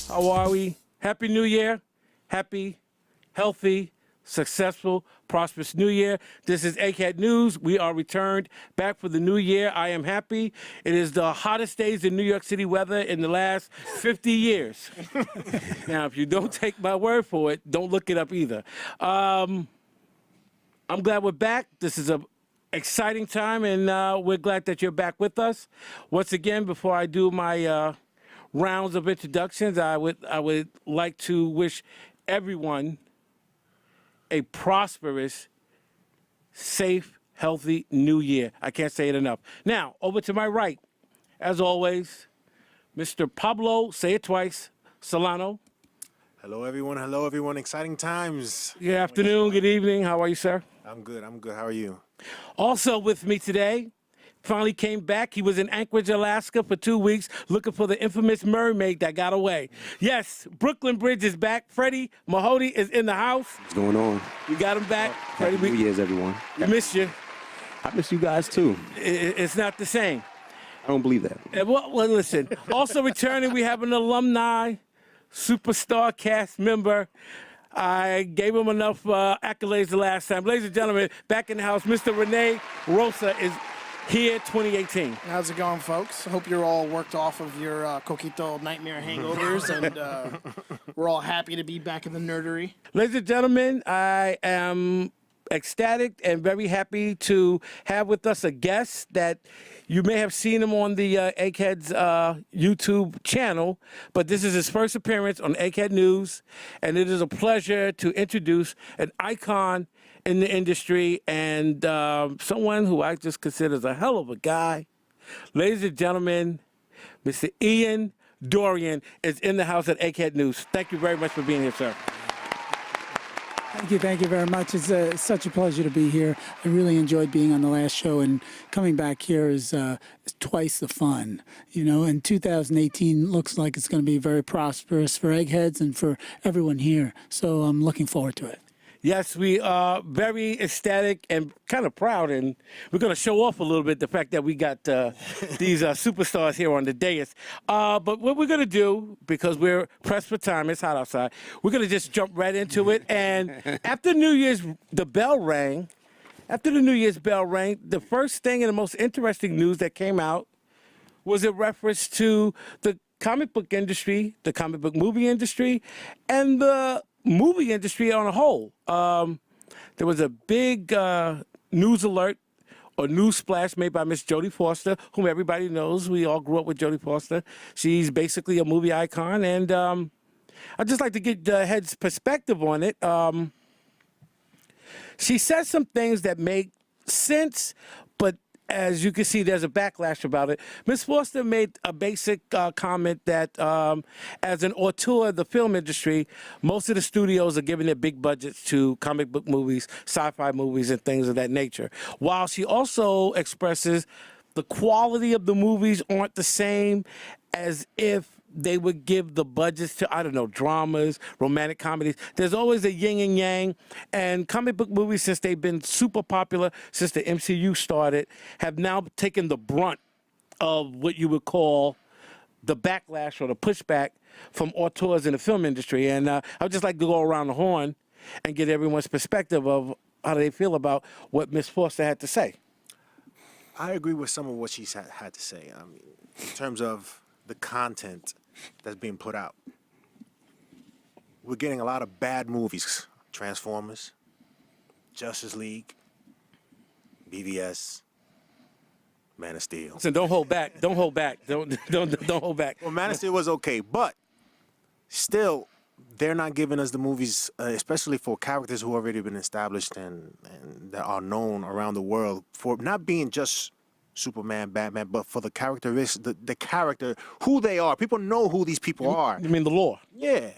How are we? Happy New Year. Happy, healthy, successful, prosperous New Year. This is EggHeads News. We are returned back for the new year. I am happy. It is the hottest days in New York City weather in the last 50 years. Now, if you don't take my word for it, don't look it up either. I'm glad we're back. This is a exciting time, and we're glad that you're back with us. Once again, before I do my rounds of introductions, I would like to wish everyone a prosperous, safe, healthy new year. I can't say it enough. Now, over to my right, as always, Mr. Pablo, say it twice, Solano. Hello, everyone. Hello, everyone. Exciting times. Good afternoon, good evening. How are you, sir? I'm good. I'm good. How are you? Also with me today, finally came back. He was in Anchorage, Alaska for 2 weeks looking for the infamous mermaid that got away. Yes, Brooklyn Bridge is back. Freddie Mahoney is in the house. What's going on? We got him back. Happy Freddie, New Year's, everyone. we missed you. I miss you guys, too. It's not the same. I don't believe that. Well, listen, also returning, we have an alumni, superstar cast member. I gave him enough accolades the last time. Ladies and gentlemen, back in the house, Mr. Rene Rosa is here 2018. How's it going, folks? I hope you're all worked off of your coquito nightmare hangovers, and we're all happy to be back in the nerdery. Ladies and gentlemen, I am ecstatic and very happy to have with us a guest that you may have seen him on the EggHeads YouTube channel, but this is his first appearance on EggHead News, and it is a pleasure to introduce an icon in the industry and someone who I just consider as a hell of a guy. Ladies and gentlemen, Mr. Ian Dorian is in the house at EggHead News. Thank you very much for being here, sir. Thank you very much. It's such a pleasure to be here. I really enjoyed being on the last show, and coming back here is twice the fun. You know, and 2018 looks like it's going to be very prosperous for Eggheads and for everyone here. So I'm looking forward to it. Yes, we are very ecstatic and kind of proud, and we're going to show off a little bit the fact that we got these superstars here on the dais. But what we're going to do, because we're pressed for time, it's hot outside, we're going to just jump right into it. And after New Year's, the bell rang. After the New Year's bell rang, the first thing and the most interesting news that came out was a reference to the comic book industry, the comic book movie industry, and the movie industry on a whole. There was a big news alert or news splash made by Miss Jodie Foster, whom everybody knows. We all grew up with Jodie Foster. She's basically a movie icon, and I'd just like to get the head's perspective on it. She says some things that make sense, but as you can see, there's a backlash about it. Ms. Foster made a basic comment that as an auteur of the film industry, most of the studios are giving their big budgets to comic book movies, sci-fi movies, and things of that nature. While she also expresses the quality of the movies aren't the same as if they would give the budgets to, I don't know, dramas, romantic comedies. There's always a yin and yang. And comic book movies, since they've been super popular, since the MCU started, have now taken the brunt of what you would call the backlash or the pushback from auteurs in the film industry. And I would just like to go around the horn and get everyone's perspective of how they feel about what Ms. Foster had to say. I agree with some of what she's had to say. I mean, in terms of the content that's being put out. We're getting a lot of bad movies. Transformers, Justice League, BVS, Man of Steel. Listen, don't hold back. Don't hold back. Don't hold back. Well, Man of Steel was okay, but still, they're not giving us the movies, especially for characters who have already been established and that are known around the world for not being just Superman, Batman, but for the characteristics, the character, who they are. People know who these people are. You mean the lore? Yeah.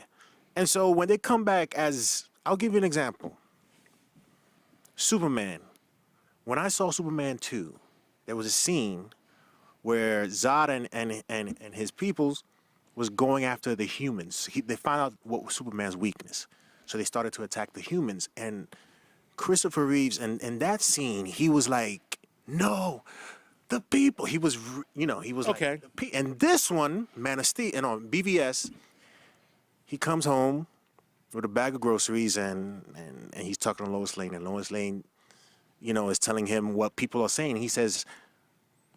And so when they come back as, I'll give you an example. Superman. When I saw Superman 2, there was a scene where Zod and his peoples was going after the humans. They found out what was Superman's weakness. So they started to attack the humans. And Christopher Reeves, in that scene, he was like, no, the people. He was, he was okay. like, and this one, Man of Steel, and on BVS, he comes home with a bag of groceries and he's talking to Lois Lane, and Lois Lane, is telling him what people are saying. He says,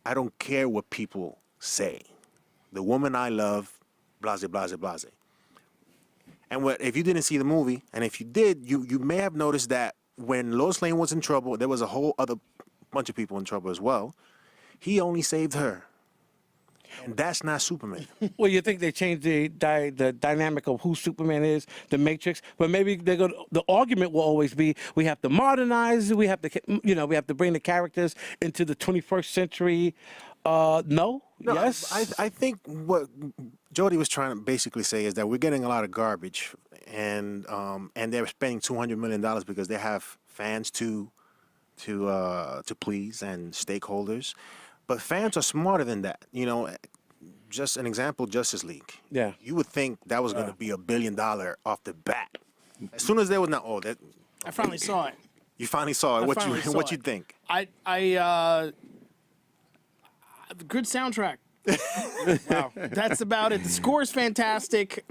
I don't care what people say. The woman I love, blase, blase, blase. And if you didn't see the movie, and if you did, you may have noticed that when Lois Lane was in trouble, there was a whole other bunch of people in trouble as well. He only saved her. And that's not Superman. Well, you think they changed the dynamic of who Superman is, the Matrix, but maybe the argument will always be we have to modernize, we have to bring the characters into the 21st century. No, yes. I think what Jodie was trying to basically say is that we're getting a lot of garbage, and they're spending $200 million because they have fans to please and stakeholders. But fans are smarter than that. Just an example, Justice League. Yeah. You would think that was going to be $1 billion off the bat. As soon as there was I finally saw it. you finally saw it. finally saw What it. you think? Good soundtrack. Wow. That's about it. The score is fantastic.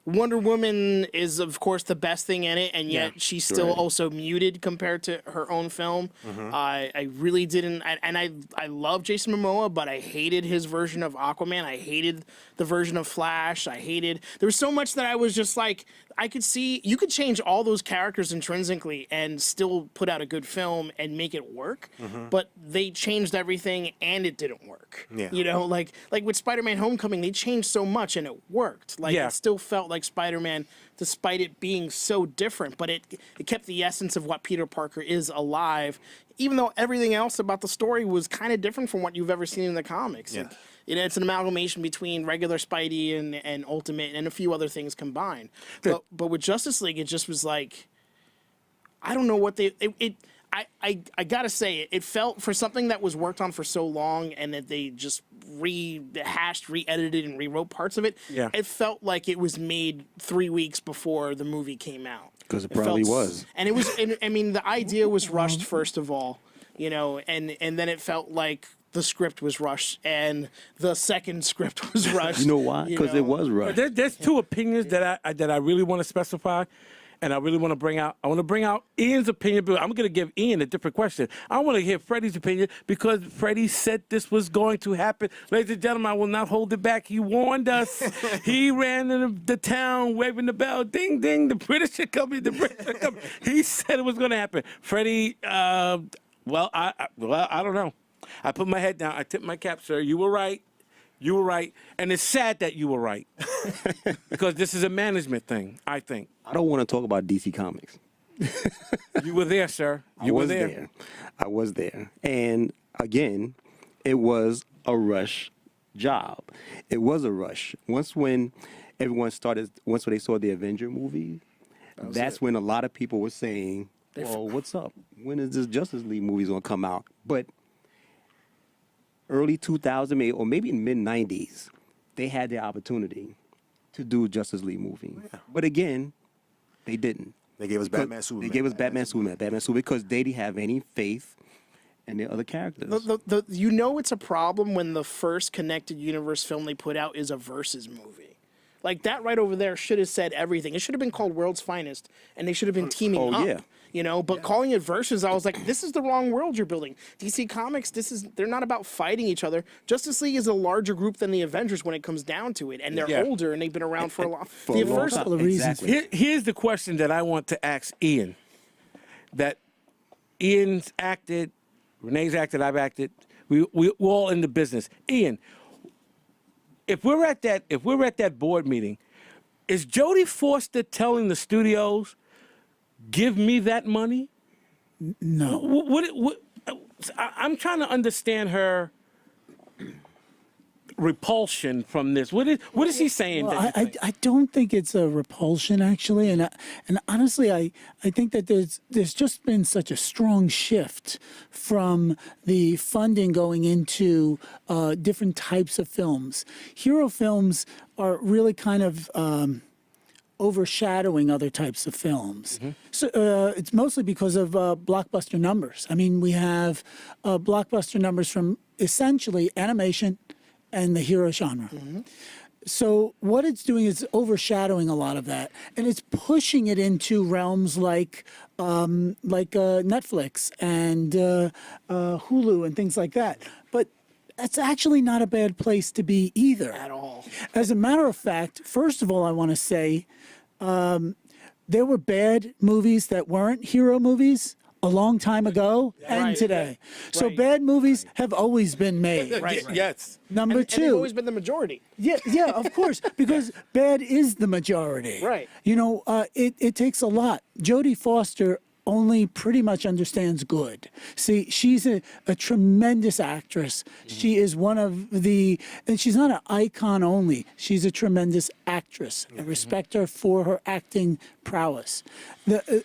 Wonder Woman is, of course, the best thing in it, and yet she's still also muted compared to her own film. I really didn't, and I love Jason Momoa, but I hated his version of Aquaman. I hated the version of Flash. There was so much that I was just like, I could see, you could change all those characters intrinsically and still put out a good film and make it work, but they changed everything and it didn't work. Yeah. Like with Spider-Man Homecoming, they changed so much and it worked. It still felt like Spider-Man, despite it being so different, but it kept the essence of what Peter Parker is alive, even though everything else about the story was kind of different from what you've ever seen in the comics. Yeah. It's an amalgamation between regular Spidey and Ultimate and a few other things combined. But with Justice League, it just was like, I don't know what I gotta say, it felt, for something that was worked on for so long and that they just rehashed, re-edited, and rewrote parts of it, it felt like it was made 3 weeks before the movie came out. Because it probably was. And it was, I mean, the idea was rushed, first of all, and then it felt like the script was rushed, and the second script was rushed. You know why? Because it was rushed. There's two opinions that I really want to specify, and I really want to bring out. I want to bring out Ian's opinion, but I'm going to give Ian a different question. I want to hear Freddie's opinion because Freddie said this was going to happen. Ladies and gentlemen, I will not hold it back. He warned us. He ran in the town waving the bell. Ding, ding, the British are coming. The British are coming. He said it was going to happen. Freddie, I don't know. I put my head down. I tipped my cap, sir. You were right. You were right. And it's sad that you were right. Because this is a management thing, I think. I don't want to talk about DC Comics. You were there, sir. You were there. I was there. And again, it was a rush job. It was a rush. Once when they saw the Avenger movie, that's when a lot of people were saying, well, what's up? When is this Justice League movie going to come out? But early 2008 or maybe in mid-90s, they had the opportunity to do a Justice League movie. Yeah. But again, they didn't. They gave us Batman Superman. They gave us Batman Superman because they didn't have any faith in the other characters. It's a problem when the first connected universe film they put out is a Versus movie. Like, that right over there should have said everything. It should have been called World's Finest, and they should have been teaming up. Yeah. But calling it Versus, I was like, this is the wrong world you're building. DC Comics, they're not about fighting each other. Justice League is a larger group than the Avengers when it comes down to it, and they're older and they've been around for a long couple of reasons. Exactly. Here's the question that I want to ask Ian. That Ian's acted, Renee's acted, I've acted. We're all in the business. Ian, if we're at that board meeting, is Jodie Foster telling the studios, give me that money? No. I'm trying to understand her repulsion from this. What is he saying? Well, I don't think it's a repulsion, actually, and honestly, I think that there's just been such a strong shift from the funding going into different types of films. Hero films are really kind of overshadowing other types of films. Mm-hmm. So it's mostly because of blockbuster numbers. I mean, we have blockbuster numbers from essentially animation and the hero genre. Mm-hmm. So what it's doing is overshadowing a lot of that, and it's pushing it into realms like Netflix and Hulu and things like that. But that's actually not a bad place to be either. At all. As a matter of fact, first of all, I want to say there were bad movies that weren't hero movies a long time ago and Right. today. So Right. bad movies have always been made. Right. Yes. Number And two. they've always been the majority. Yeah, of course, because bad is the majority. Right. You know, it takes a lot. Jodie Foster only pretty much understands good. See, she's a tremendous actress. She is one of the, and she's not an icon only. She's a tremendous actress. I respect her for her acting prowess.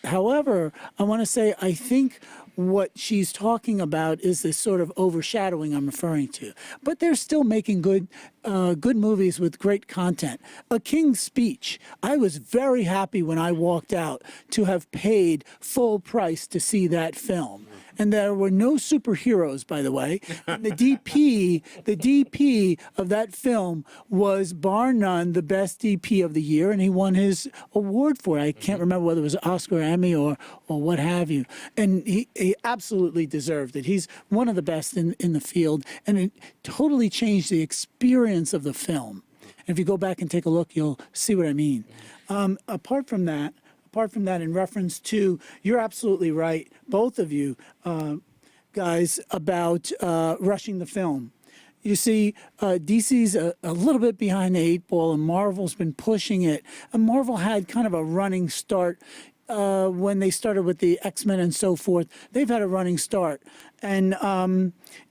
However, I want to say, I think what she's talking about is this sort of overshadowing I'm referring to. But they're still making good movies with great content. A King's Speech. I was very happy when I walked out to have paid full price to see that film. And there were no superheroes, by the way. And the DP of that film was bar none the best DP of the year, and he won his award for it. I can't remember whether it was Oscar, Emmy, or what have you. And he absolutely deserved it. He's one of the best in the field, and it totally changed the experience of the film. And if you go back and take a look, you'll see what I mean. Apart from that, in reference to, you're absolutely right, both of you guys, about rushing the film. You see, DC's a little bit behind the 8 ball, and Marvel's been pushing it. And Marvel had kind of a running start when they started with the X-Men and so forth. They've had a running start. And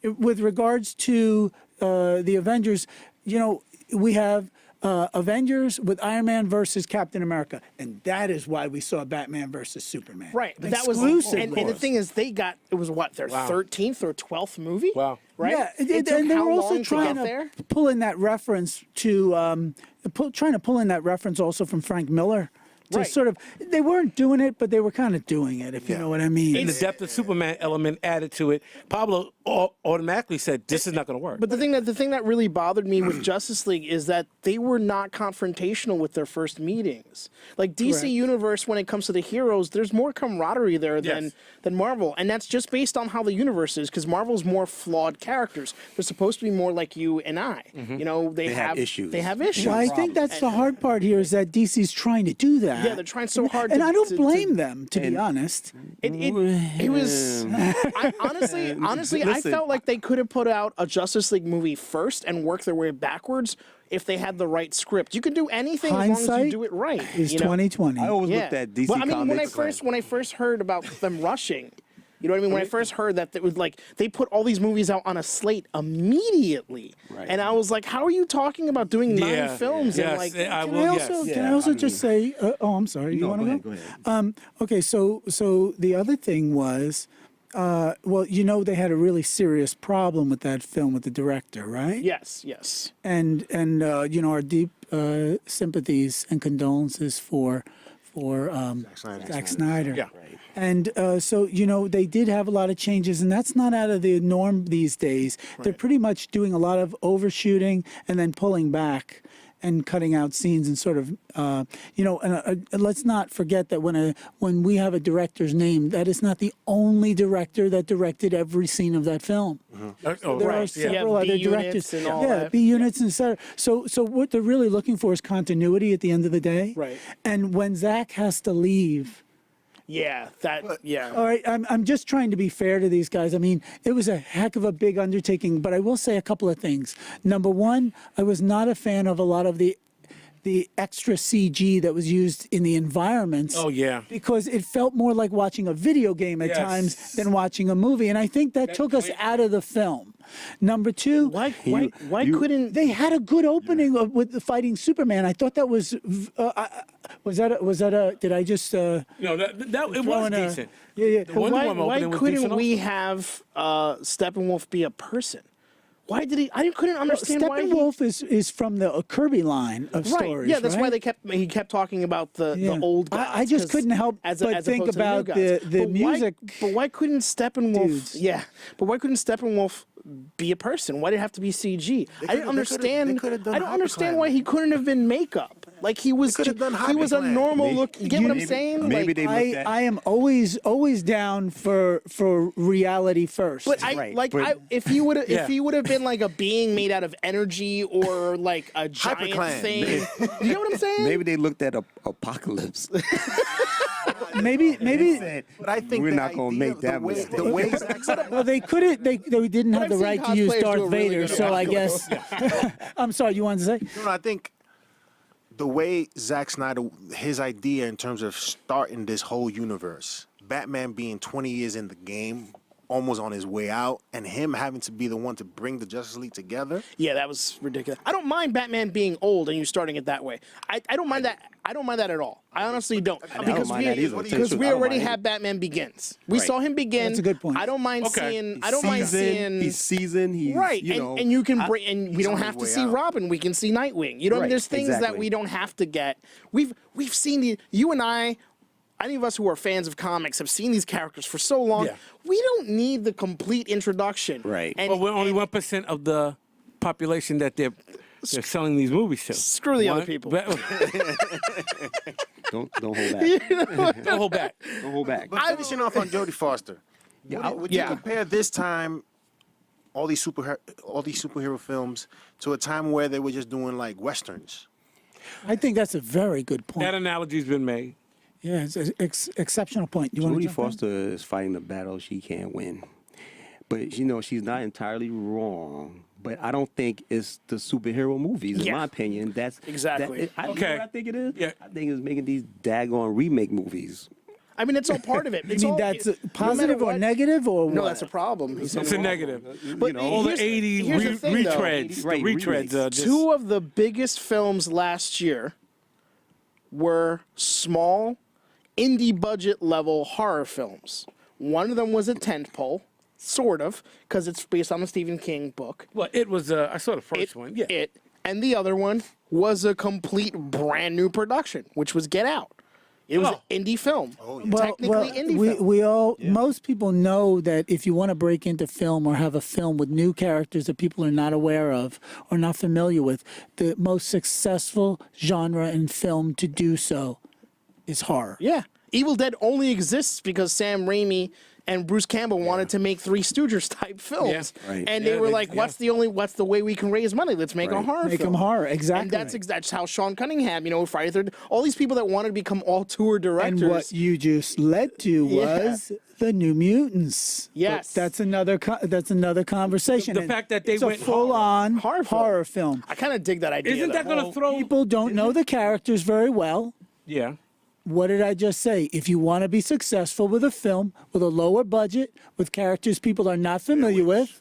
with regards to the Avengers, you know, we have Avengers with Iron Man versus Captain America, and that is why we saw Batman versus Superman. Right, but that was Exclusive. and the thing is, they got, it was what, their 13th or 12th movie? Wow. Right? Yeah, It took and they how were also long trying to get there? to pull in that reference to trying to pull in that reference also from Frank Miller. To Right. sort of, they weren't doing it, but they were kind of doing it, if you know what I mean. And the depth of Superman element added to it. Pablo automatically said, "This is not going to work." But the thing that really bothered me with Justice League is that they were not confrontational with their first meetings. Like DC Correct. Universe, when it comes to the heroes, there's more camaraderie there Yes. than Marvel, and that's just based on how the universe is. Because Marvel's more flawed characters. They're supposed to be more like you and I. You know, they have issues. They have issues. Well, I think that's the hard part here is that DC's trying to do that. Yeah, they're trying so hard. And to, I don't to- blame them, to be honest. It was honestly I Listen, felt like they could have put out a Justice League movie first and worked their way backwards if they had the right script. You can do anything as long as Hindsight you do it right. Is you know? 2020. I always Yeah. looked at DC well, I mean, Comics. when I first heard about them rushing, you know what I mean? When I first heard that it was like they put all these movies out on a slate immediately, Right. and I was like, "How are you talking about doing 9 Yeah. films?" Yes, And like, I Can will. I also, Yes. can I also just say, I'm sorry, you No, want to go ahead. Okay, so the other thing was, well, you know, they had a really serious problem with that film with the director, right? yes. And you know, our deep sympathies and condolences for Zack Snyder. Yeah. And so, you know, they did have a lot of changes, and that's not out of the norm these days. They're pretty much doing a lot of overshooting and then pulling back and cutting out scenes and sort of, you know, and let's not forget that when we have a director's name, that is not the only director that directed every scene of that film. Oh, There are right. Yeah. several Yeah, other B units directors. and all yeah, that. B units and so. So what they're really looking for is continuity at the end of the day. Right. And when Zach has to leave, Yeah, yeah. all right, I'm just trying to be fair to these guys. I mean, it was a heck of a big undertaking, but I will say a couple of things. Number one, I was not a fan of a lot of the extra CG that was used in the environments. Oh, yeah. Because it felt more like watching a video game at Yes. times than watching a movie, and I think that took us out of the film. Number two, Why couldn't they had a good opening with the fighting Superman. I thought that was did I just No, that it was throw in a- decent. Yeah. The Wonder Woman why opening was couldn't decent we also. have Steppenwolf be a person? Why did he? I couldn't understand why he. Steppenwolf is from the Kirby line of Right. stories. Yeah, that's why right? he kept talking about the old guys. I just 'cause couldn't help but think opposed to new about guys. the But music But why couldn't Steppenwolf? dudes. Yeah, but why couldn't Steppenwolf be a person? Why did it have to be CG? I didn't understand. they could've done I don't understand why hyperclimate. he couldn't have been makeup. Like he was could've done he was a hyperclimate. normal Maybe- look. You get what I'm saying? maybe Like, they looked at. I am always down for reality first. But I Right, like but- if he would have Yeah. if he would have been like a being made out of energy or like a giant Hyperclimate. thing. You know what I'm saying? Maybe they looked at Apocalypse. maybe But I think We're the not gonna idea make of that the way, mistake. the way Zack Snyder, well, they couldn't. They didn't have I've the seen right to use cosplayers do Darth a really Vader, good so I guess. I'm sorry. You wanted to say? no, I think the way Zack Snyder, his idea in terms of starting this whole universe, Batman being 20 years in the game, almost on his way out, and him having to be the one to bring the Justice League together. Yeah, that was ridiculous. I don't mind Batman being old and you starting it that way. I don't mind that. I don't mind that at all. I honestly don't. don't mind that either. Because we I don't already mind it. had Batman Begins. We Right. saw him begin. That's a good point. I don't mind Okay. seeing. I don't mind seeing. He's seasoned. He's Right, You know, and you can bring, and we he's don't on have to his way see out. Robin. We can see Nightwing. You know, what I mean? Right, There's things that exactly. we don't have to get. We've seen the. You and I, any of us who are fans of comics, have seen these characters for so long. Yeah. We don't need the complete introduction. Right. And, But we're only and 1% of the population that they're selling these movies to. screw the other One- people. But- don't hold back. Don't hold back. Don't hold back. But finishing off on Jodie Foster, would you yeah. compare this time, all these superhero films, to a time where they were just doing like westerns? I think that's a very good point. That analogy's been made. Yeah, it's an exceptional point. You want to Jodie jump in? Foster is fighting a battle she can't win. But, you know, she's not entirely wrong. But I don't think it's the superhero movies, in Yeah. my opinion. That's Exactly. I, Okay. You know what I think it is? Yeah. I think it's making these daggone remake movies. I mean, it's all part of it. You It's mean all, that's no positive matter or what- negative or No, what? that's a problem. He's It's a negative. But All the here's- 80 here's the thing, though. retreads. Right, the retreads remakes. are just... Two of the biggest films last year were small, indie budget level horror films. One of them was a tentpole, sort of, because it's based on a Stephen King book. Well, it was, I saw the first one. Yeah. And the other one was a complete brand new production, which was Get Out. It was Oh. an indie film. Technically indie film. we all most people know that if you want to break into film or have a film with new characters that people are not aware of or not familiar with, the most successful genre in film to do so is horror. Yeah. Evil Dead only exists because Sam Raimi and Bruce Campbell wanted to make Three Stooges type films. Yeah. Right. And Yeah, they were they- like, yeah. what's the way we can raise money? Let's make a Right. horror Make film. them horror, exactly. And that's how Sean Cunningham, Friday the 3rd, all these people that wanted to become all tour directors. And what you just led to was the New Mutants. Yes. That's another conversation. The And fact that they it's went a full-on horror horror film. film. I kind of dig that idea. Isn't that going to throw... People don't know the characters very well. Yeah. What did I just say? If you want to be successful with a film with a lower budget, with characters people are not familiar with,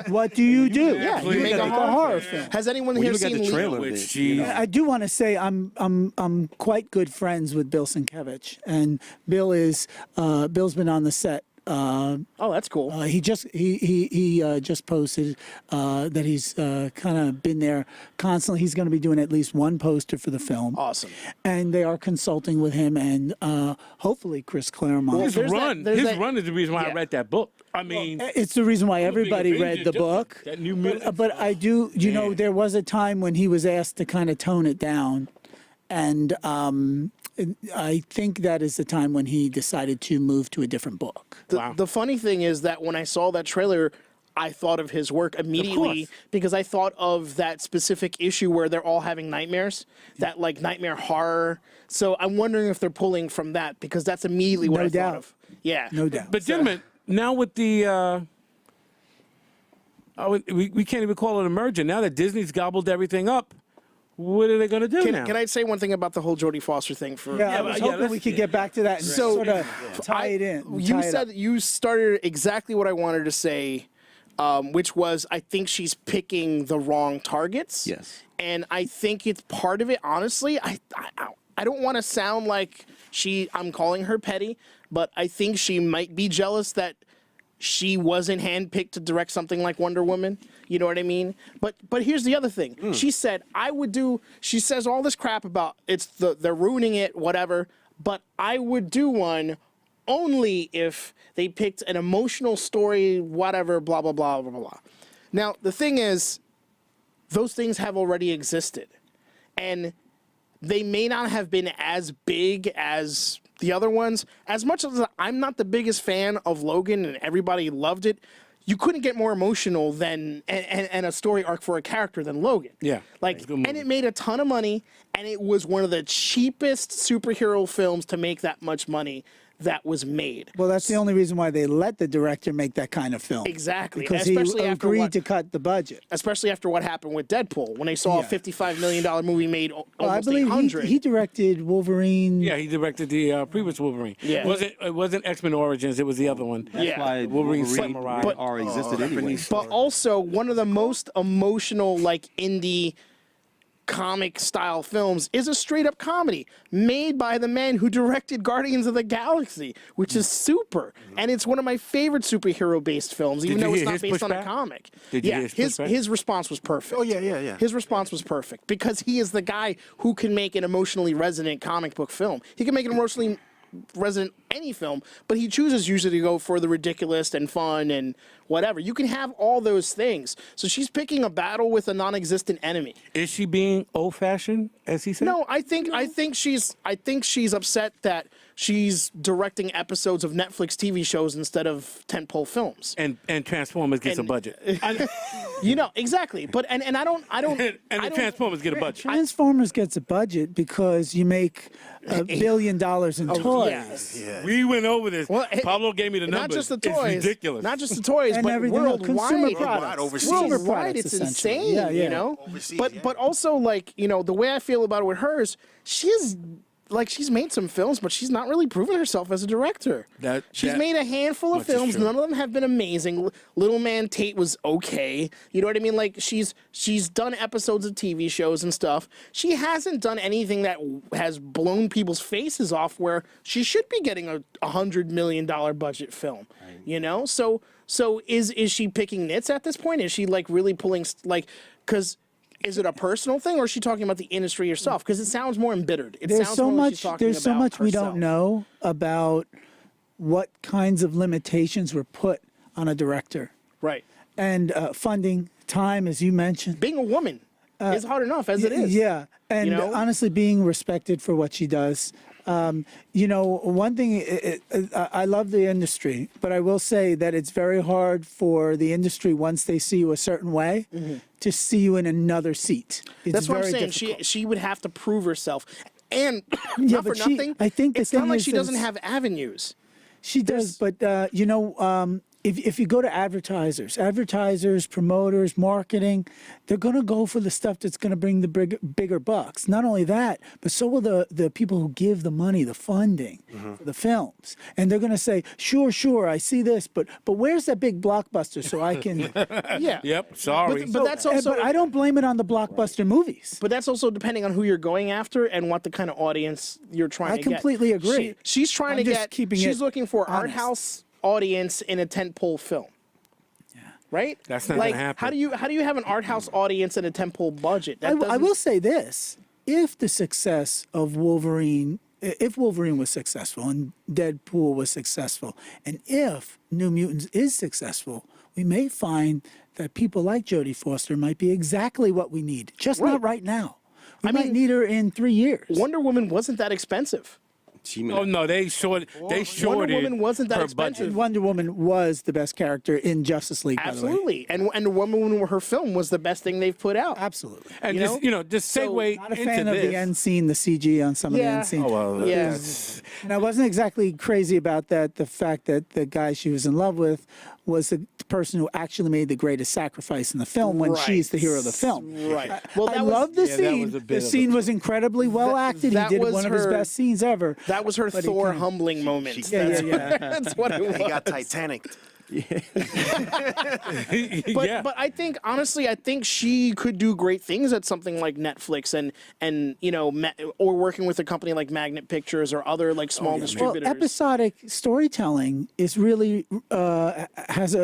what do you do? Yeah, please. you make a horror film. Has anyone When here you look at seen the Lee- trailer, Which, of it, geez. I do want to say I'm quite good friends with Bill Sienkiewicz, and Bill's been on the set. Oh, that's cool. He just posted that he's kind of been there constantly. He's going to be doing at least one poster for the film. Awesome. And they are consulting with him and hopefully Chris Claremont. His there's that- run. there's His that- run is the reason why I yeah. read that book. I mean... It's the reason why big everybody read Avengers, the just book. that New Mutants. But I do, there was a time when he was asked to kind of tone it down. And I think that is the time when he decided to move to a different book. The funny thing is that when I saw that trailer, I thought of his work immediately because I thought of that specific issue where they're all having nightmares, that like nightmare horror. So I'm wondering if they're pulling from that because that's immediately what No I doubt. thought of. Yeah. No doubt. But gentlemen, now with the... we can't even call it a merger. Now that Disney's gobbled everything up, what are they going to do now? Can I say one thing about the whole Jodie Foster thing? I was hoping we could get back to that and sort of tie it in. You tie it said up. you started exactly what I wanted to say, which was I think she's picking the wrong targets. Yes. And I think it's part of it. Honestly, I don't want to sound like I'm calling her petty, but I think she might be jealous that she wasn't handpicked to direct something like Wonder Woman. You know what I mean? But here's the other thing. She said she says all this crap about they're ruining it, whatever, but I would do one only if they picked an emotional story, whatever, blah, blah, blah, blah, blah, blah. Now, the thing is, those things have already existed. And they may not have been as big as the other ones. As much as I'm not the biggest fan of Logan and everybody loved it, you couldn't get more emotional than and a story arc for a character than Logan. Yeah, like, it's a good movie. and it made a ton of money, and it was one of the cheapest superhero films to make that much money that was made. Well, that's the only reason why they let the director make that kind of film. Exactly, Because especially he after agreed what- to cut the budget. Especially after what happened with Deadpool, when they saw a Yeah. $55 million movie made Well, I almost believe 800. he directed Wolverine. Yeah, he directed the previous Wolverine. Yeah. It wasn't X-Men Origins, it was the other one. That's Yeah. why Wolverine Wolverine Samurai. rated R existed anyway. But also one of the most emotional, like, indie comic style films is a straight up comedy made by the man who directed Guardians of the Galaxy, which is super. And it's one of my favorite superhero based films, even Did you though it's hear not his based on a pushback? comic. Did you Yeah, hear his pushback? his response was perfect. Oh, yeah. His response was perfect because he is the guy who can make an emotionally resonant comic book film. He can make an emotionally resonant any film, but he chooses usually to go for the ridiculous and fun and whatever. You can have all those things. So she's picking a battle with a non-existent enemy. Is she being old-fashioned, as he said? No, I think she's upset that she's directing episodes of Netflix TV shows instead of tentpole films. And Transformers gets a budget. You know, exactly. But and I don't And I the don't- Transformers get a budget. Transformers gets a budget because you make $1 billion in toys. yes. We went over this. Well, Pablo gave me the Not numbers. just the toys. It's ridiculous. Not just the toys, And but everything else, worldwide. consumer products. overseas. Consumer Worldwide, products, it's essentially. insane, Yeah, yeah. you know? Overseas, but yeah. but also, like, you know, the way I feel about it with hers, she's made some films, but she's not really proven herself as a director. She's that made a handful of much is films. true. None of them have been amazing. Little Man Tate was okay. You know what I mean? Like, she's done episodes of TV shows and stuff. She hasn't done anything that has blown people's faces off where she should be getting a $100 million budget film. You know? So is she picking nits at this point? Is she, like, really pulling, like, because... Is it a personal thing, or is she talking about the industry herself? Because it sounds more embittered. It There's sounds so more like much. she's talking There's so about much we herself. don't know about what kinds of limitations were put on a director, Right. and funding, time, as you mentioned. Being a woman is hard enough as it is. Yeah, and You know? honestly, being respected for what she does. You know, one thing, I love the industry, but I will say that it's very hard for the industry, once they see you a certain way, to see you in another seat. It's That's what I'm very saying. difficult. She would have to prove herself. And Yeah, not for but she- nothing, I think the it's not thing like is she doesn't is- have avenues. She does, but you know, if you go to advertisers, promoters, marketing, they're going to go for the stuff that's going to bring the bigger bucks. Not only that, but so will the people who give the money, the funding for the films, and they're going to say, sure, I see this, but where's that big blockbuster so I can? Yeah. Yep, sorry. But that's also. But I don't blame it on the blockbuster movies. But that's also depending on who you're going after and what the kind of audience you're trying I to get. completely agree. She's trying I'm to just get. keeping She's it looking for art honest. house audience in a tentpole film. Right? That's not like, gonna happen. How do you have an art house audience and a tentpole budget? That I doesn't- will say this: if the success of Wolverine, if Wolverine was successful and Deadpool was successful, and if New Mutants is successful, we may find that people like Jodie Foster might be exactly what we need, just not right now. We might need her in 3 years. Wonder Woman wasn't that expensive. Oh no, they shorted Woman wasn't that her expensive. budget. Wonder Woman was the best character in Justice League, by the way. Absolutely. And Wonder Woman, her film was the best thing they've put out. Absolutely. And You just know? just So, segue Not a into fan of this. the end scene, the CG on some of the Yeah. end scenes. Oh well, Yeah. And I wasn't exactly crazy about that. The fact that the guy she was in love with was the person who actually made the greatest sacrifice in the film when she's the hero of the film. Right. Well, I love the Yeah, that scene. was a bit The of a- scene was incredibly well acted. that He did was one of his her- best scenes ever. That was her But he Thor kinda- humbling moment. Yeah. That's what it was. He got Titanic. But yeah. but I think honestly, I think she could do great things at something like Netflix and you know or working with a company like Magnet Pictures or other like small Well, distributors. episodic storytelling is really has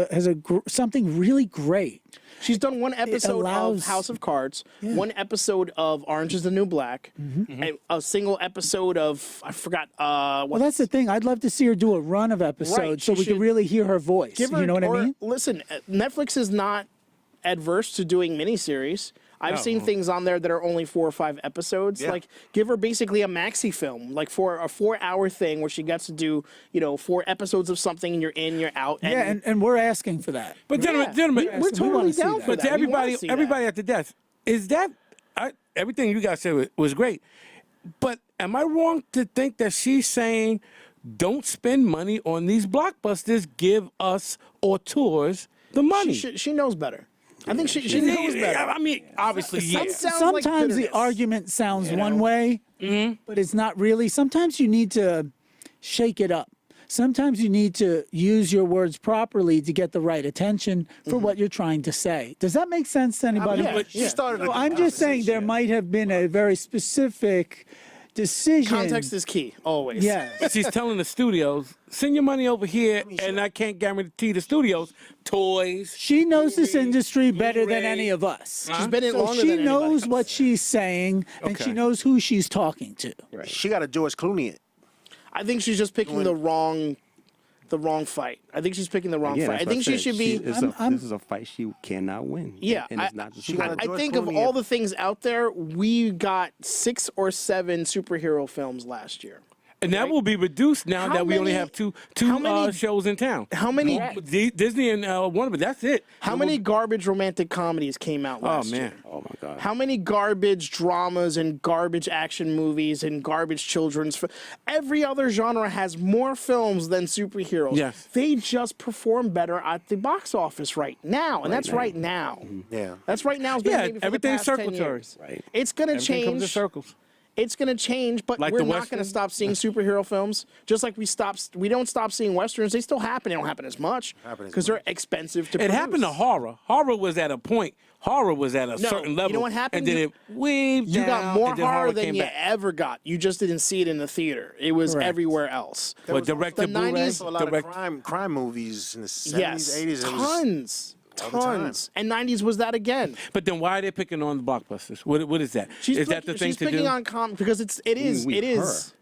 something really great She's done one episode allows- of House of Cards, one episode of Orange is the New Black, and a single episode of I forgot. Well, that's the thing. I'd love to see her do a run of episodes so she we can should really hear her voice. give her, You know what I mean? Listen, Netflix is not adverse to doing miniseries. I've seen things on there that are only 4 or 5 episodes. Yeah. Like, give her basically a maxi film, like for a 4-hour thing where she gets to do, 4 episodes of something, and you're in, you're out. And, Yeah, and we're asking for that. But gentlemen, we're we totally wanna see down that. for but that. to We wanna everybody, see that. everybody at the desk, is that everything you guys said was great? But am I wrong to think that she's saying, don't spend money on these blockbusters, give us auteurs the money? She knows better. I think she knows better. I mean, obviously, yeah. Sounds like Sometimes the bitterness. argument sounds one way, but it's not really. Sometimes you need to shake it up. Sometimes you need to use your words properly to get the right attention for what you're trying to say. Does that make sense to anybody? yeah. But she started. So I'm just saying there might have been a very specific decision. Context is key, always. Yes. She's telling the studios, send your money over here, and I can't guarantee the studios toys. She knows this industry better than any of us. She's been in it So longer she than anybody. knows what she's saying, and she Okay. knows who she's talking to. She got a George Clooney. I think she's just picking the wrong fight. I think she's picking the wrong Again, fight. I that's what think she said. should be. This is a fight she cannot win. Yeah, and it's not the she Super got Bowl. a I George think of Clooney all the things out there, we got 6 or 7 superhero films last year. And that will be reduced now How that we only many- have two how many- shows in town. How many? Disney and Warner, but that's it. How many garbage romantic comedies came out last man. year? Oh my God. How many garbage dramas and garbage action movies and garbage children's? Every other genre has more films than superheroes. Yes. They just perform better at the box office right now, and that's right now. Yeah. That's right now. It's been Yeah, maybe for the everything's past 10 circulatory. years. Right. It's gonna Everything comes in change. circles. It's going to change, but Like we're the not going to Western? stop seeing superhero films. Just like we don't stop seeing westerns. They still happen. They don't happen as much Happen as because they're expensive to It produce. happened to horror. Horror was at a point. Horror was at a certain you level. know what happened? And then it weaved You down, got more and then horror came than you back. ever got. You just didn't see it in the theater. It was Correct. everywhere else. But direct to the Blu-ray, 90s, A lot direct. of crime movies in the 70s, Yes, 80s. It was tons. all the time. Tons. And 90s was that again. But then why are they picking on the blockbusters? What is that? Is that the thing she's to picking do? on because it is. We, It is.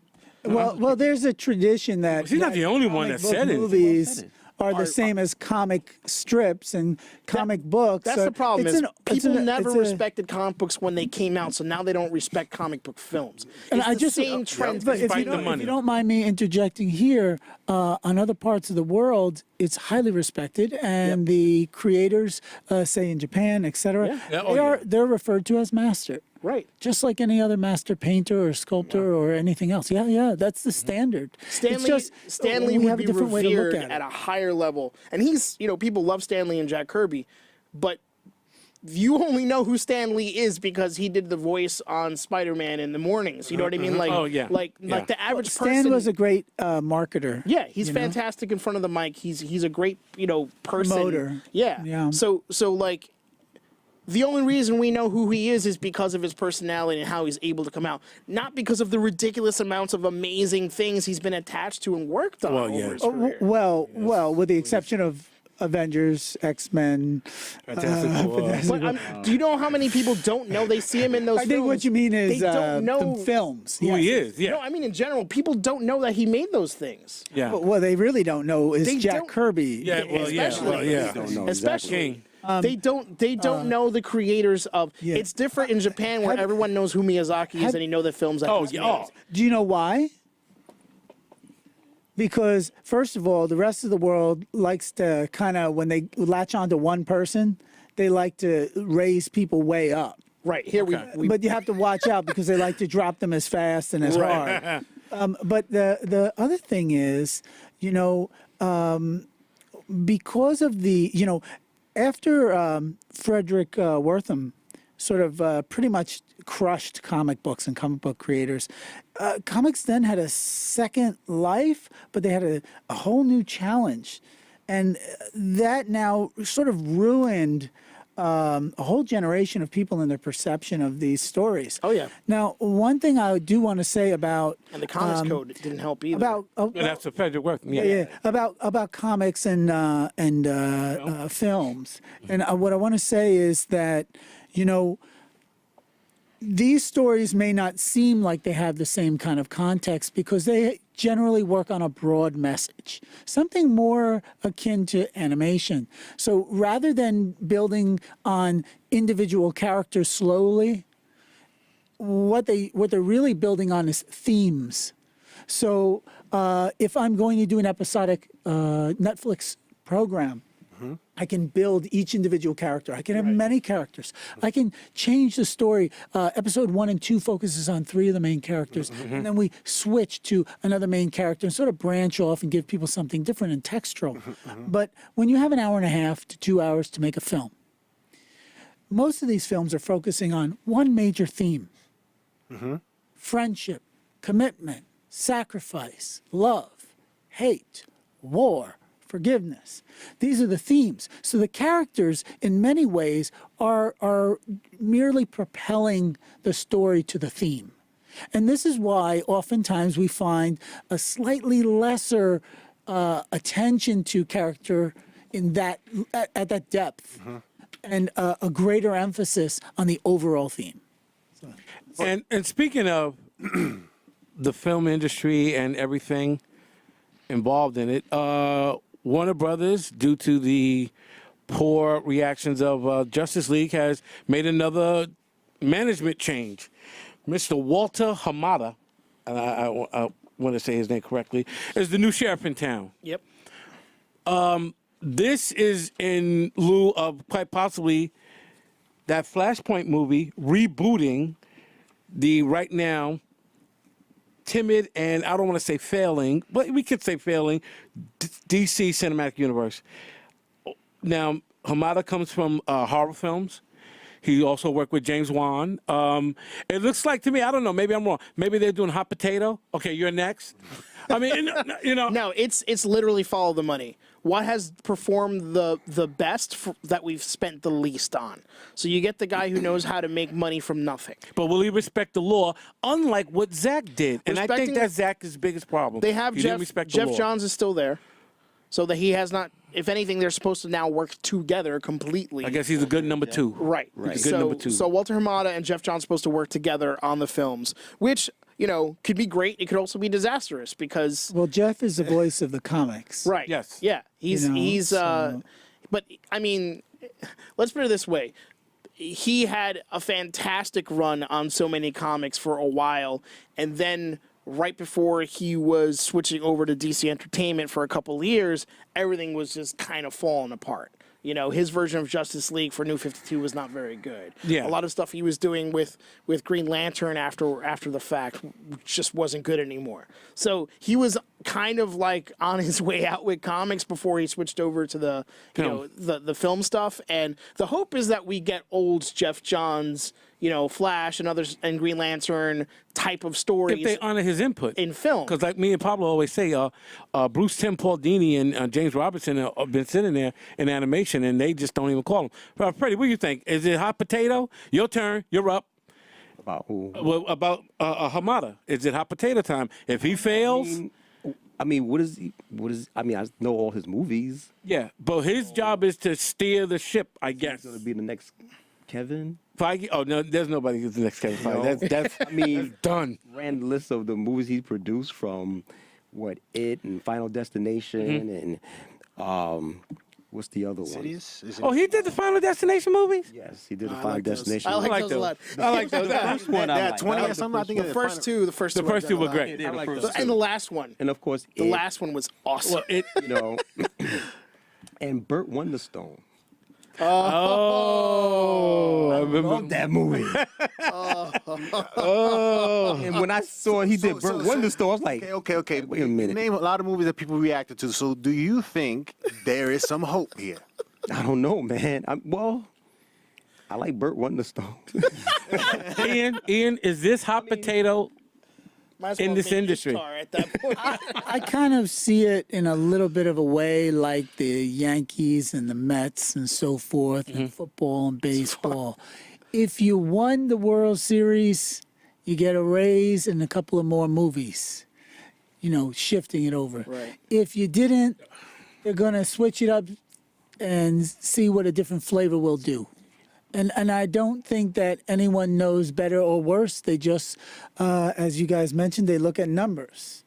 Well, there's a tradition that She's not the only one that comic book said it. movies are the same as comic strips and comic books. That's are- the problem. it's Is an- it's people an- never it's a- respected comic books when they came out, so now they don't respect comic book films. And It's I the just same trend. But if you, Fight the don't, if money. you don't mind me interjecting here, on other parts of the world, it's highly respected, and the creators, say in Japan, etc., Yeah, oh, yeah. they're referred to as master. Right. Just like any other master painter or sculptor or anything else. Yeah, that's the standard. It's Stanley, just, Stanley we would have be a different way to revered look at at it. a higher level, and he's people love Stanley and Jack Kirby, but you only know who Stanley is because he did the voice on Spider-Man in the mornings. You know what I mean? Like, Oh, yeah. like Yeah. the average Stan person. was a great marketer. Yeah, he's you know? fantastic in front of the mic. He's a great person. Promoter. Yeah. Yeah. So like, the only reason we know who he is because of his personality and how he's able to come out, not because of the ridiculous amounts of amazing things he's been attached to and worked on Well, over yeah. his Oh, career. well, with the exception of Avengers, X-Men. Fantastic Four. But do you know how many people don't know? They see him in those I films. think what you mean is they don't know the films. Who he is, yeah. No, I mean in general, people don't know that he made those things. Yeah. What they really don't know is They Jack don't- Kirby. Yeah, well, yeah, Especially- well, yeah. Don't know Especially. King. They don't know the creators of. yeah. It's different in Japan where everyone knows who Miyazaki is and you know the films that Oh, he's yeah. made. Oh. Do you know why? Because first of all, the rest of the world likes to kind of, when they latch onto one person, they like to raise people way up. Right here we But you have to watch out because they like to drop them as fast and as hard. But the other thing is, because of the, after Frederick Wortham sort of pretty much crushed comic books and comic book creators, comics then had a second life, but they had a whole new challenge. And that now sort of ruined a whole generation of people in their perception of these stories. Oh, yeah. Now, one thing I do want to say about And the comics code didn't help either. about And that's a Frederick Workman. Yeah. yeah, about comics and films. And what I want to say is that, you know, these stories may not seem like they have the same kind of context because they generally work on a broad message, something more akin to animation. So rather than building on individual characters slowly, what they're really building on is themes. So if I'm going to do an episodic Netflix program, I can build each individual character. I can have many characters. I can change the story. Episode 1 and 2 focuses on 3 of the main characters, and then we switch to another main character and sort of branch off and give people something different and textural. But when you have an hour and a half to 2 hours to make a film, most of these films are focusing on one major theme: friendship, commitment, sacrifice, love, hate, war, forgiveness. These are the themes. So the characters, in many ways, are merely propelling the story to the theme. And this is why oftentimes we find a slightly lesser attention to character in that at that depth, and a greater emphasis on the overall theme. And speaking of the film industry and everything involved in it, Warner Brothers, due to the poor reactions of Justice League, has made another management change. Mr. Walter Hamada, and I want to say his name correctly, is the new sheriff in town. Yep. This is in lieu of quite possibly that Flashpoint movie rebooting the right now timid and I don't want to say failing, but we could say failing DC cinematic universe. Now, Hamada comes from horror films. He also worked with James Wan. It looks like to me, I don't know, maybe I'm wrong. Maybe they're doing Hot Potato. Okay, you're next. I mean, you know. No, it's literally follow the money. What has performed the best that we've spent the least on? So you get the guy who knows how to make money from nothing. But will he respect the law, unlike what Zach did? And I think Respecting- that's Zach's biggest problem. They have He didn't respect the Jeff law. Johns is still there, so that he has not. If anything, they're supposed to now work together completely. I guess he's a good number two. Right. He's a good number two. So Walter Hamada and Jeff Johns are supposed to work together on the films, which, you know, could be great. It could also be disastrous because Well, Jeff is the voice of the comics. right. Yes. Yeah. He's You know, so- but I mean, let's put it this way. He had a fantastic run on so many comics for a while, and then right before he was switching over to DC Entertainment for a couple of years, everything was just kind of falling apart. You know, his version of Justice League for New 52 was not very good. Yeah. A lot of stuff he was doing with Green Lantern after the fact just wasn't good anymore. So he was kind of like on his way out with comics before he switched over to the the film stuff. And the hope is that we get old Jeff Johns, you know, Flash and others and Green Lantern type of stories If they honor his input. in film. Because like me and Pablo always say, Bruce Tim Paul Dini and James Robertson have been sitting there in animation, and they just don't even call him. Freddie, what do you think? Is it Hot Potato? Your turn. You're up. About who? Well, about Hamada. Is it Hot Potato time? If he fails, I mean, what is he? I mean, I know all his movies. yeah. But his job is to steer the ship, I guess. He's gonna be the next Kevin. Feige? Oh, no, there's nobody who's the next Kevin Feige. That's I mean, done. ran the list of the movies he's produced from It and Final Destination and what's the other one? Sidious? Is it- Oh, he did the Final Destination movies? Yes, he did the I Final like those. Destination. I like like those a those. lot. I like those. First one I That like. 20 I or like something, I think The it's first two were great. I like those And the last one. And of course, The last one was awesome. Well, it. you know, and Burt Wonderstone. Oh, I remember. Love that movie. And when I saw he did Burt Wonderstone, I was like, Okay. Wait a minute. Name a lot of movies that people reacted to. So do you think there is some hope here? I don't know, man. I like Burt Wonderstone. Ian, is this Hot Potato Might as well in this name his industry. car at that point. I kind of see it in a little bit of a way like the Yankees and the Mets and so forth, and football and baseball. If you won the World Series, you get a raise and a couple of more movies, shifting it over. Right. If you didn't, they're going to switch it up and see what a different flavor will do. And I don't think that anyone knows better or worse. They just, as you guys mentioned, they look at numbers.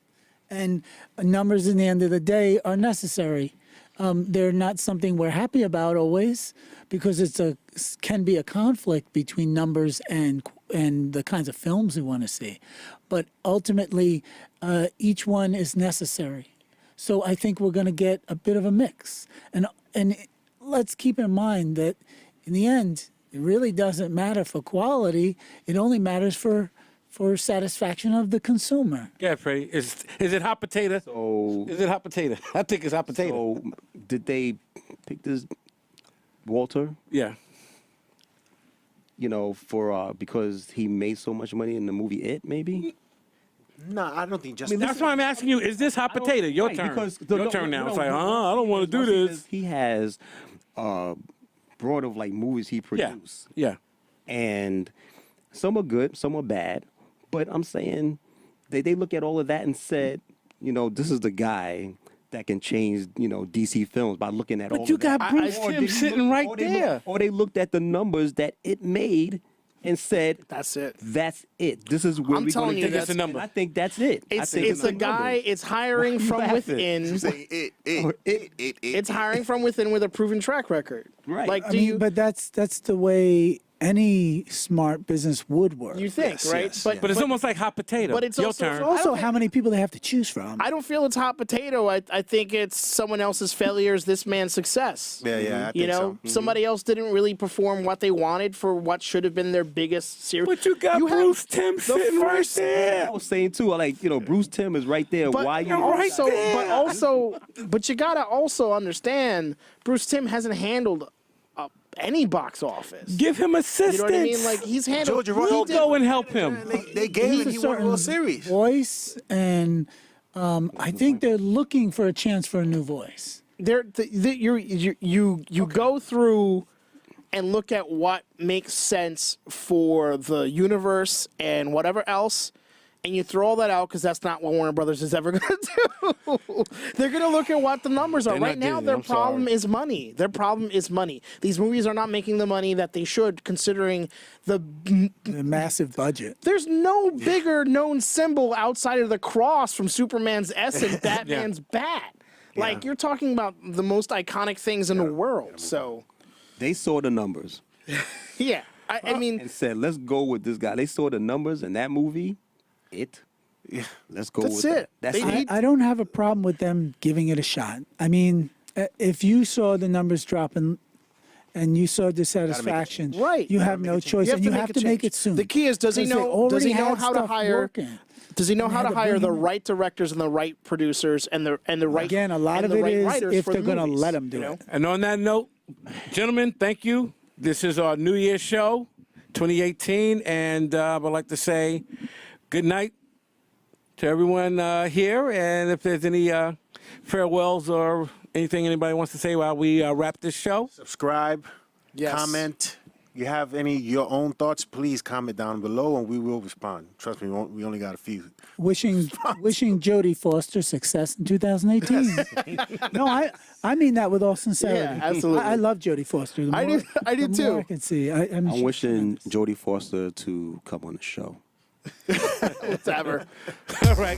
And numbers, in the end of the day, are necessary. They're not something we're happy about always, because can be a conflict between numbers and the kinds of films we want to see. But ultimately, each one is necessary. So I think we're going to get a bit of a mix. And let's keep in mind that in the end, it really doesn't matter for quality. It only matters for satisfaction of the consumer. Yeah, Freddie. Is it hot potato? So, Is it hot potato? I think it's hot potato. so did they pick this Walter? Yeah. For because he made so much money in the movie It, maybe. No, I don't think just. That's why I'm asking you, is this hot potato? Your Right, turn. because Your turn now. It's like, I don't want to do this. He has broad of movies he Yeah. produced. Yeah. And some are good, some are bad. But I'm saying they look at all of that and said, this is the guy that can change, DC films by looking at all But you of that. got Bruce Or Timm they sitting right there. Or they looked at the numbers that it made and said, That's it. that's it. This is where I'm we're telling going you, to that's a number. I think that's it. I It's think it's a guy. number. It's hiring from laughing? within. It. It's hiring from within with a proven track record. Right. Like, I do mean, you but that's the way any smart business would work. you think Yes, right? yes, But it's almost like hot potato. But it's Your also- turn. I Also, don't how many people they have to choose from. I don't feel it's hot potato. I think it's someone else's failure is this man's success. Yeah, I think so. Somebody else didn't really perform what they wanted for what should have been their biggest series. But you got have Bruce Timm the sitting right first- there. I was saying too, Bruce Timm is right there. But Why you right also, there. but you gotta also understand, Bruce Timm hasn't handled any box office. Give him You assistance. know what I mean? Like he's handled. Georgia We'll Roy go and help him. They gave He's him. a He won a certain World Series. voice, and I think they're looking for a chance for a new voice. You go through and look at what makes sense for the universe and whatever else, and you throw all that out because that's not what Warner Brothers is ever going to do. They're going to look at what the numbers are. They're not Right now, Disney, their I'm problem sorry. is money. Their problem is money. These movies are not making the money that they should, considering The massive budget. there's no bigger known symbol outside of the cross from Superman's S and Batman's bat. Like, you're talking about the most iconic things in the world. So, They saw the numbers yeah. I mean, and said, let's go with this guy. They saw the numbers in that movie. Let's go That's with it. that. That's They it. need- I don't have a problem with them giving it a shot. I mean, if you saw the numbers dropping and you saw dissatisfaction, Right. you have no choice, and you have to make it soon. The key is, does he Because they know? Does he already know had how to stuff hire? working. Does he know how had to to hire bring the him in. right directors and the right producers and the right? Again, a lot and of the it right is writers if for they're the going to movies, let them do you know? it. And on that note, gentlemen, thank you. This is our New Year's show, 2018, and I would like to say good night to everyone here. And if there's any farewells or anything anybody wants to say while we wrap this show, Subscribe. Yes. Comment. You have your own thoughts? Please comment down below, and we will respond. Trust me, we only got a few. Wishing Jodie Foster success in 2018. No, I mean that with all sincerity. Yeah, absolutely. I love Jodie Foster. The I more- do- I do the more too. I can see. I'm wishing Jodie Foster to come on the show. Whatever. all right.